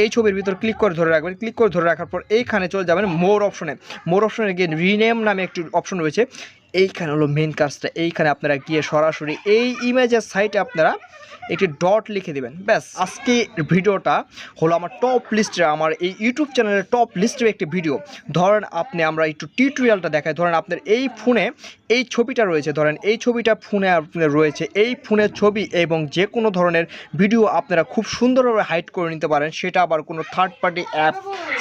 এই ছবির ভিতর ক্লিক করে ধরে রাখবেন। ক্লিক করে ধরে রাখার পর এইখানে চলে যাবেন মোর অপশনে। মোর অপশনে গিয়ে রিনেম নামে একটি অপশন রয়েছে। এইখানে হলো মেন কাজটা। এইখানে আপনারা গিয়ে সরাসরি এই ইমেজের সাইটে আপনারা একটি ডট লিখে দিবেন। ব্যাস, আজকে ভিডিওটা হলো আমার টপ লিস্টে, আমার এই ইউটিউব চ্যানেলের টপ লিস্টের একটি ভিডিও। ধরেন আমরা একটু টিউটোরিয়ালটা দেখাই। ধরেন আপনার এই ফোনে এই ছবিটা রয়েছে, ধরেন এই ছবিটা ফোনে আপনার রয়েছে। এই ফোনের ছবি এবং যে কোনো ধরনের ভিডিও আপনারা খুব সুন্দরভাবে হাইড করে নিতে পারেন, সেটা আবার কোনো থার্ড পার্টি অ্যাপ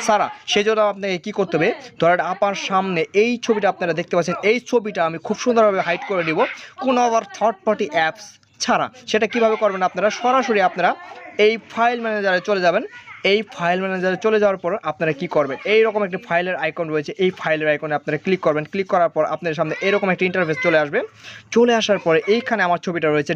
ছাড়া। সেজন্য আপনাকে কী করতে হবে, ধরেন আপনার সামনে এই ছবিটা আপনারা দেখতে পাচ্ছেন, এই ছবিটা আমি খুব সুন্দরভাবে হাইড করে নিব কোনো আবার থার্ড পার্টি অ্যাপস ছাড়া। সেটা কিভাবে করবেন, আপনারা সরাসরি আপনারা এই ফাইল ম্যানেজারে চলে যাবেন। এই ফাইল ম্যানেজারে চলে যাওয়ার পর আপনারা কি করবেন, এইরকম একটি ফাইলের আইকন রয়েছে। এই ফাইলের আইকনে আপনারা ক্লিক করবেন। ক্লিক করার পর আপনার সামনে এরকম একটা ইন্টারফেস চলে আসবে। চলে আসার পরে এইখানে আমার ছবিটা রয়েছে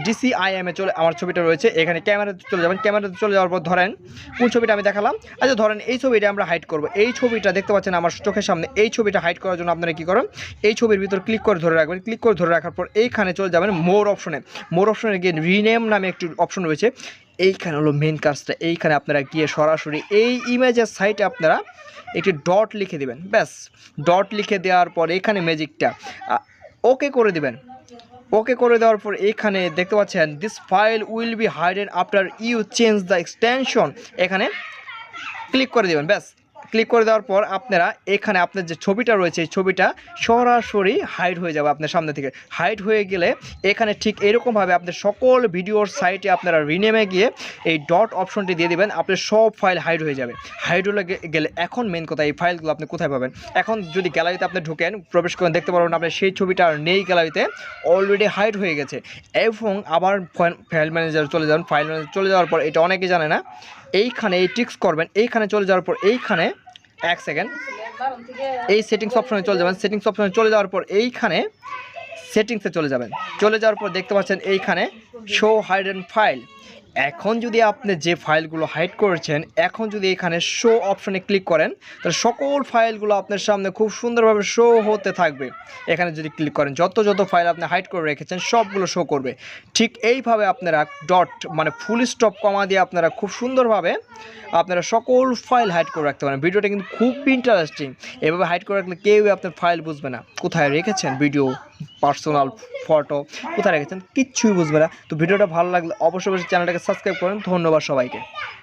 DCIM আমার ছবিটা রয়েছে। এখানে ক্যামেরাতে চলে যাবেন। ক্যামেরাতে চলে যাওয়ার পর ধরেন কোন ছবিটা আমি দেখালাম, আচ্ছা ধরেন এই ছবিটা আমরা হাইড করব। এই ছবিটা দেখতে পাচ্ছেন আমার চোখের সামনে। এই ছবিটা হাইড করার জন্য আপনারা কী করেন, এই ছবির ভিতর ক্লিক করে ধরে রাখবেন। ক্লিক করে ধরে রাখার পর এইখানে চলে যাবেন মোর অপশনে। মোর অপশনে গিয়ে রিনেম নামে একটি অপশন রয়েছে। এইখানে হলো মেন কাজটা। এইখানে আপনারা গিয়ে সরাসরি এই ইমেজের সাইটে আপনারা একটি ডট লিখে দিবেন। ব্যাস, ডট লিখে দেওয়ার পর এখানে ম্যাজিকটা ওকে করে দিবেন। ওকে করে দেওয়ার পর এইখানে দেখতে পাচ্ছেন this file will be hidden after you change the extension, এখানে ক্লিক করে দেবেন। ব্যাস, ক্লিক করে দেওয়ার পর আপনারা এখানে আপনার যে ছবিটা রয়েছে এই ছবিটা সরাসরি হাইড হয়ে যাবে আপনার সামনে থেকে। হাইড হয়ে গেলে এখানে ঠিক এরকমভাবে আপনার সকল ভিডিওর সাইটে আপনারা রিনেমে গিয়ে এই ডট অপশনটি দিয়ে দেবেন। আপনার সব ফাইল হাইড হয়ে যাবে। হাইড হয়ে গেলে এখন মেন কথা, এই ফাইলগুলো আপনি কোথায় পাবেন। এখন যদি গ্যালারিতে আপনি ঢুকেন, প্রবেশ করেন, দেখতে পারবেন আপনার সেই ছবিটা আর নেই, গ্যালারিতে অলরেডি হাইড হয়ে গেছে। এবং আবার ফাইল ম্যানেজার চলে যান। ফাইল ম্যানেজার চলে যাওয়ার পর, এটা অনেকেই জানে না, এইখানে এই টিক্স করবেন। এইখানে চলে যাওয়ার পর এইখানে এক সেকেন্ড এই সেটিংস অপশনে চলে যাবেন। সেটিংস অপশনে চলে যাওয়ার পর এইখানে সেটিংসে চলে যাবেন। চলে যাওয়ার পর দেখতে পাচ্ছেন এইখানে শো হাইডেন ফাইল। এখন যদি আপনি যে ফাইলগুলো হাইড করেছেন, এখন যদি এখানে শো অপশনে ক্লিক করেন, তাহলে সকল ফাইলগুলো আপনার সামনে খুব সুন্দরভাবে শো হতে থাকবে। এখানে যদি ক্লিক করেন, যত ফাইল আপনি হাইড করে রেখেছেন সবগুলো শো করবে। ঠিক এইভাবে আপনারা ডট ফুল স্টপ কমা দিয়ে আপনারা খুব সুন্দরভাবে আপনারা সকল ফাইল হাইড করে রাখতে পারেন। ভিডিওটা কিন্তু খুব ইন্টারেস্টিং। এভাবে হাইড করে রাখলে কেউ আপনার ফাইল বুঝবে না কোথায় রেখেছেন, ভিডিও, পার্সোনাল ফটো কোথায় রেখেছেন, কিচ্ছুই বুঝবে না। তো ভিডিওটা ভালো লাগলে অবশ্যই চ্যানেলটাকে সাবস্ক্রাইব করেন। ধন্যবাদ সবাইকে।